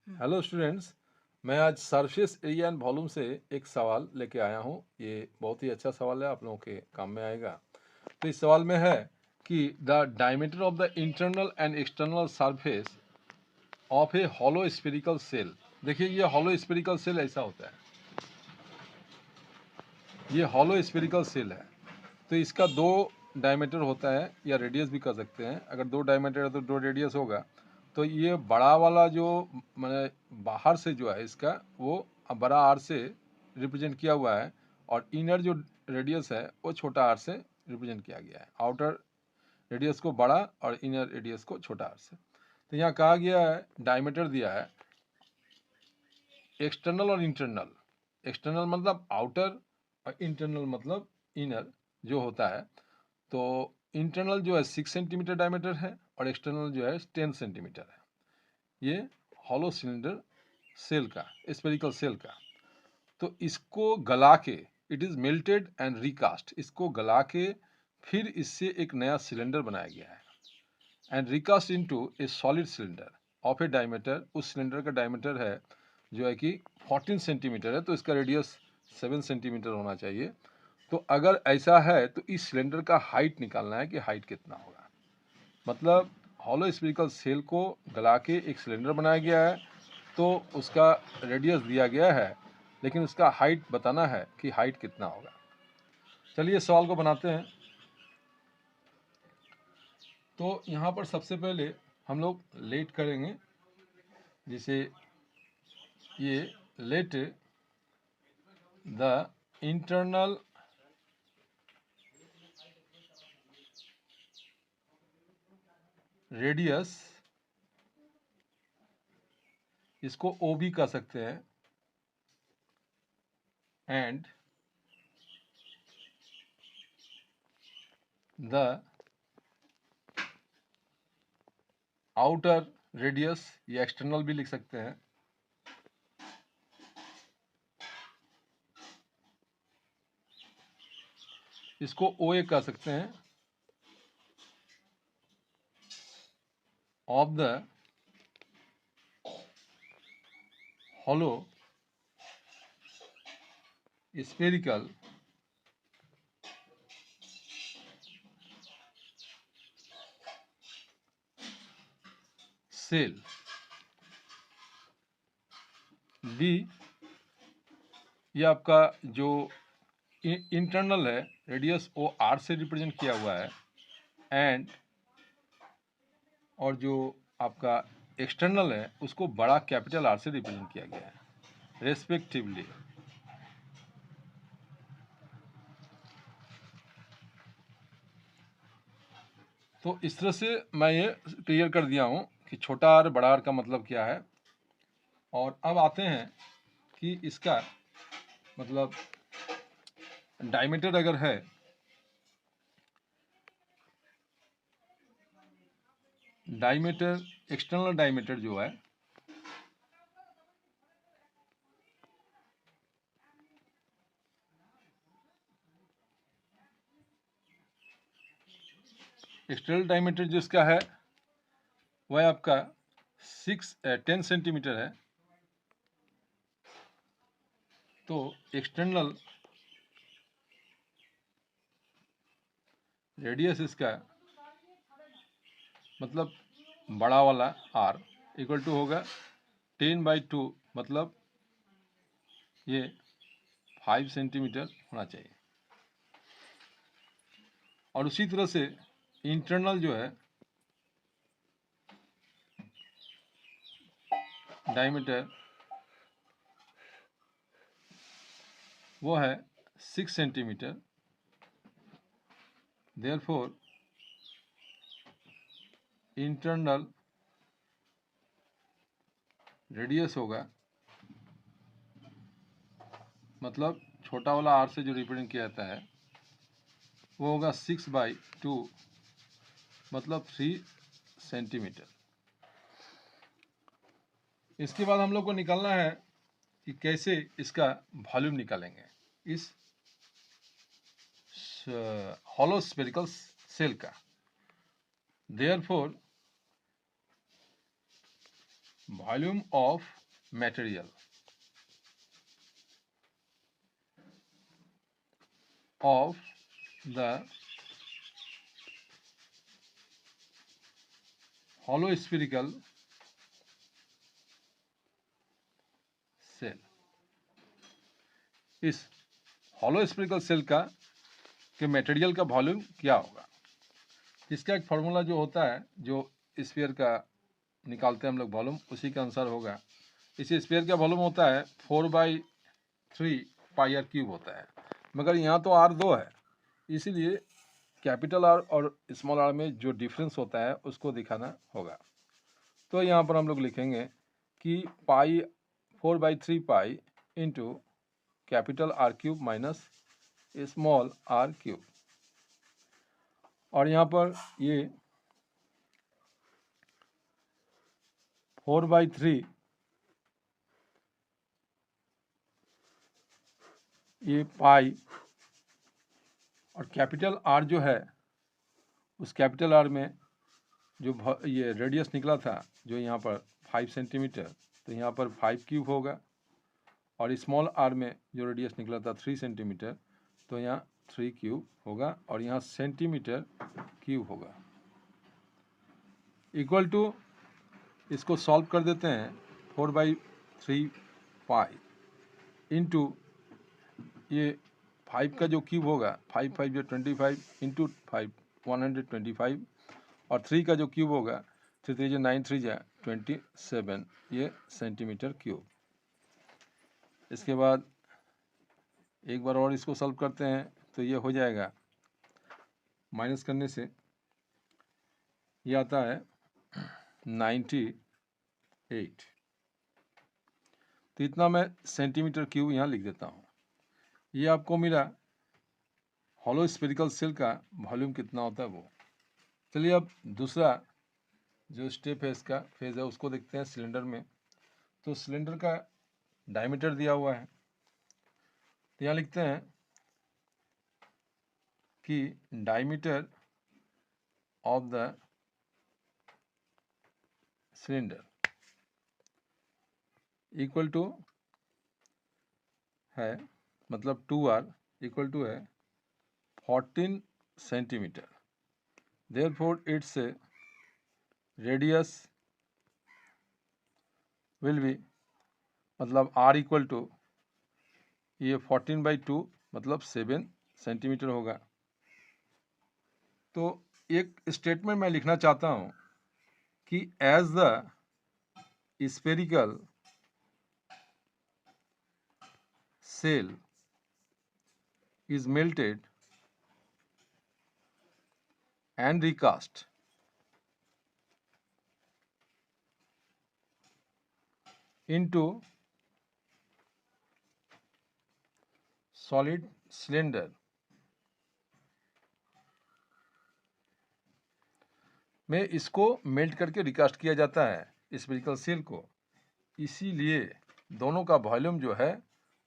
Hello students. मैं आज surface area and volume से एक सवाल लेके आया हूँ। ये बहुत ही अच्छा सवाल है, आप लोगों के काम में आएगा। तो इस सवाल में है कि the diameter of the internal and external surface of A hollow spherical shell. देखिए, ये हॉलो स्फेरिकल सेल ऐसा होता है, ये हॉलो स्फेरिकल सेल है। तो इसका दो डायमीटर होता है, या रेडियस भी कर सकते हैं। अगर दो डायमीटर है तो दो रेडियस होगा। तो ये बड़ा वाला जो मैंने बाहर से जो है इसका, वो बड़ा आर से रिप्रेजेंट किया हुआ है, और इनर जो रेडियस है वो छोटा आर से रिप्रेजेंट किया गया है। आउटर रेडियस को बड़ा और इनर रेडियस को छोटा आर से। तो यहाँ कहा गया है, डायमीटर दिया है एक्सटर्नल और इंटरनल। एक्सटर्नल मतलब आउटर और इंटरनल मतलब इनर जो होता है। तो इंटरनल जो है 6 सेंटीमीटर डायमीटर है और एक्सटर्नल जो है 10 सेंटीमीटर है। ये हॉलो सिलेंडर सेल का, स्फेरिकल सेल का। तो इसको गला के, it is melted and recast, इसको गला के फिर इससे एक नया सिलेंडर बनाया गया है। And recast into A solid cylinder of A diameter, उस सिलेंडर का डायमीटर है जो है कि 14 सेंटीमीटर है, तो इसका रेडियस 7 सेंटीमीटर होना चाहिए। तो अगर ऐसा है तो इस सिलेंडर का हाइट निकालना है कि हाइट कितना होगा। मतलब हॉलो स्फेरिकल सेल को गला के एक सिलेंडर बनाया गया है, तो उसका रेडियस दिया गया है, लेकिन उसका हाइट बताना है कि हाइट कितना होगा। चलिए सवाल को बनाते हैं। तो यहाँ पर सबसे पहले हम लोग लेट करेंगे, जिसे ये लेट द इंटरनल रेडियस, इसको ओ भी कह सकते हैं, एंड द आउटर रेडियस, या एक्सटर्नल भी लिख सकते हैं, इसको ओ ए कह सकते हैं, of the hollow spherical shell. D, ये आपका जो इंटरनल है रेडियस वो आर से रिप्रेजेंट किया हुआ है, एंड और जो आपका एक्सटर्नल है उसको बड़ा कैपिटल आर से रिप्रेजेंट किया गया है रेस्पेक्टिवली। तो इस तरह से मैं ये क्लियर कर दिया हूँ कि छोटा आर बड़ा आर का मतलब क्या है। और अब आते हैं कि इसका मतलब डायमीटर अगर है, डायमीटर एक्सटर्नल डायमीटर जो है, एक्सटर्नल डायमीटर जो इसका है वह आपका 10 सेंटीमीटर है। तो एक्सटर्नल रेडियस इसका मतलब बड़ा वाला आर इक्वल टू होगा 10/2, मतलब ये 5 सेंटीमीटर होना चाहिए। और उसी तरह से इंटरनल जो है डायमीटर वो है 6 सेंटीमीटर। देयरफॉर इंटरनल रेडियस होगा, मतलब छोटा वाला आर से जो रिप्रेजेंट किया जाता है वो होगा 6/2, मतलब 3 सेंटीमीटर। इसके बाद हम लोग को निकालना है कि कैसे इसका वॉल्यूम निकालेंगे इस हॉलो स्फेरिकल सेल का। Therefore volume of material of the hollow spherical cell। इस hollow spherical cell का के मटेरियल का वॉल्यूम क्या होगा, इसका एक फार्मूला जो होता है, जो स्फीयर का निकालते हैं हम लोग वॉल्यूम, उसी के अनुसार होगा। इस स्फीयर का वॉल्यूम होता है 4/3 पाई आर क्यूब होता है, मगर यहाँ तो R 2 है, इसीलिए कैपिटल R और स्मॉल r में जो डिफरेंस होता है उसको दिखाना होगा। तो यहाँ पर हम लोग लिखेंगे कि पाई 4/3 pi into capital R cube minus small r cube, और यहाँ पर ये 4/3 ये पाई और कैपिटल R जो है, उस कैपिटल R में जो ये रेडियस निकला था जो यहाँ पर 5 सेंटीमीटर, तो यहाँ पर 5 क्यूब होगा, और स्मॉल r में जो रेडियस निकला था 3 सेंटीमीटर, तो यहाँ 3 क्यूब होगा, और यहाँ सेंटीमीटर क्यूब होगा। इक्वल टू, इसको सॉल्व कर देते हैं, 4/3 पाई इंटू ये 5 का जो क्यूब होगा, 5 5 जो 25 इंटू 5 125, और 3 का जो क्यूब होगा 3 3 जो 9 3 जा 27, ये सेंटीमीटर क्यूब। इसके बाद एक बार और इसको सॉल्व करते हैं, तो ये हो जाएगा, माइनस करने से ये आता है 98। तो इतना मैं सेंटीमीटर क्यूब यहाँ लिख देता हूँ। ये आपको मिला हॉलो स्फेरिकल सेल का वॉल्यूम कितना होता है वो। चलिए अब दूसरा जो स्टेप है, इसका फेज है, उसको देखते हैं सिलेंडर में। तो सिलेंडर का डायमीटर दिया हुआ है, तो यहाँ लिखते हैं कि diameter of the cylinder equal to है, मतलब 2r इक्वल टू है 14 centimetre. Therefore it's radius will be, मतलब r इक्वल टू ये 14/2 मतलब 7 सेंटीमीटर होगा। तो एक स्टेटमेंट मैं लिखना चाहता हूँ कि as the spherical shell is melted and recast into solid cylinder, में इसको मेल्ट करके रिकास्ट किया जाता है स्फेरिकल सेल को, इसीलिए दोनों का वॉल्यूम जो है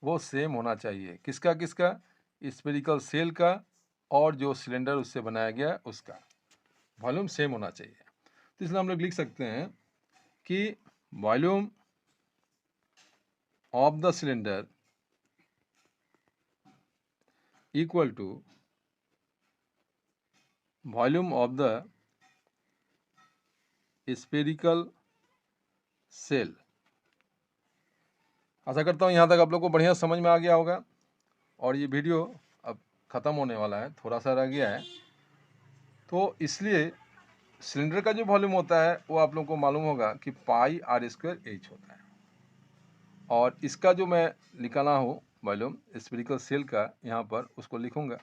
वो सेम होना चाहिए। किसका किसका? स्फेरिकल सेल का और जो सिलेंडर उससे बनाया गया उसका वॉल्यूम सेम होना चाहिए। तो इसलिए हम लोग लिख सकते हैं कि volume of the cylinder equal to volume of the spherical shell. आशा करता हूँ यहाँ तक आप लोग को बढ़िया समझ में आ गया होगा, और ये वीडियो अब ख़त्म होने वाला है, थोड़ा सा रह गया है। तो इसलिए सिलेंडर का जो वॉल्यूम होता है वो आप लोगों को मालूम होगा कि πr²h होता है, और इसका जो मैं निकाला हूँ वॉल्यूम स्फेरिकल सेल का, यहाँ पर उसको लिखूँगा,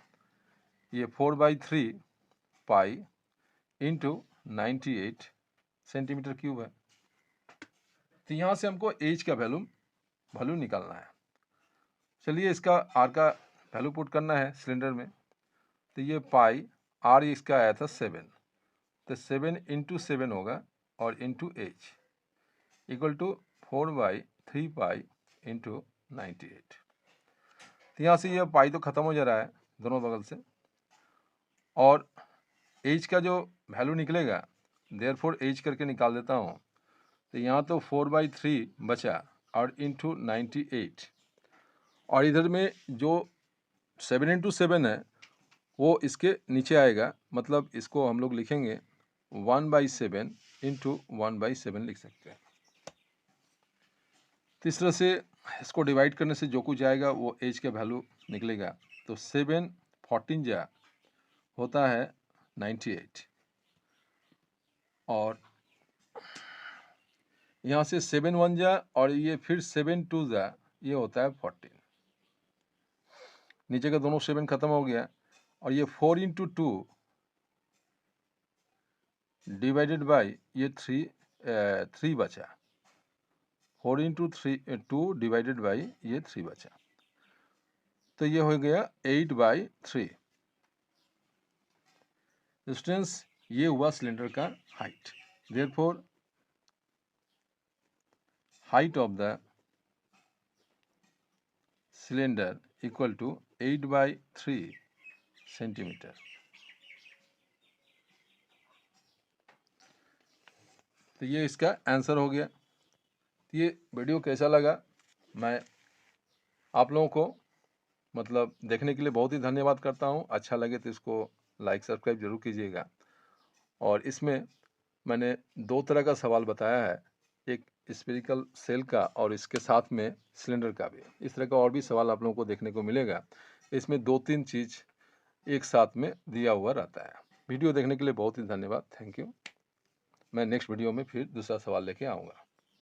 ये 4/3 पाई इंटू 98 सेंटीमीटर क्यूब है। तो यहाँ से हमको एच का वैल्यू निकालना है। चलिए इसका आर का वैल्यू पुट करना है सिलेंडर में। तो ये पाई आर इसका आया था 7, तो 7 इंटू 7 होगा, और into H equal to 4/3 pi into 98। तो यहाँ से ये पाई तो ख़त्म हो जा रहा है दोनों बगल से, और एच का जो वैल्यू निकलेगा, देयरफॉर एच करके निकाल देता हूँ, तो यहाँ तो 4/3 बचा और इंटू 98, और इधर में जो 7 इंटू 7 है वो इसके नीचे आएगा, मतलब इसको हम लोग लिखेंगे 1/7 इंटू 1/7 लिख सकते हैं। तो इस तरह से इसको डिवाइड करने से जो कुछ आएगा वो एज का वैल्यू निकलेगा। तो 7 14 जा होता है 98, और यहाँ से 7 1 जा और ये फिर 7 2 जा, ये होता है 14। नीचे का दोनों 7 खत्म हो गया, और ये 4 इंटू 2 डिवाइडेड बाई ये 3 बचा, 4 इंटू 2 डिवाइडेड बाई ये 3 बचा, तो ये हो गया 8/3। डिस्टेंस ये हुआ सिलेंडर का height. Therefore height of the cylinder equal to 8/3 centimetre. तो ये इसका आंसर हो गया। ये वीडियो कैसा लगा, मैं आप लोगों को मतलब देखने के लिए बहुत ही धन्यवाद करता हूँ। अच्छा लगे तो इसको लाइक सब्सक्राइब जरूर कीजिएगा। और इसमें मैंने 2 तरह का सवाल बताया है, एक स्फेरिकल सेल का और इसके साथ में सिलेंडर का भी। इस तरह का और भी सवाल आप लोगों को देखने को मिलेगा। इसमें 2-3 चीज़ एक साथ में दिया हुआ रहता है। वीडियो देखने के लिए बहुत ही धन्यवाद, थैंक यू। मैं नेक्स्ट वीडियो में फिर दूसरा सवाल लेके आऊँगा।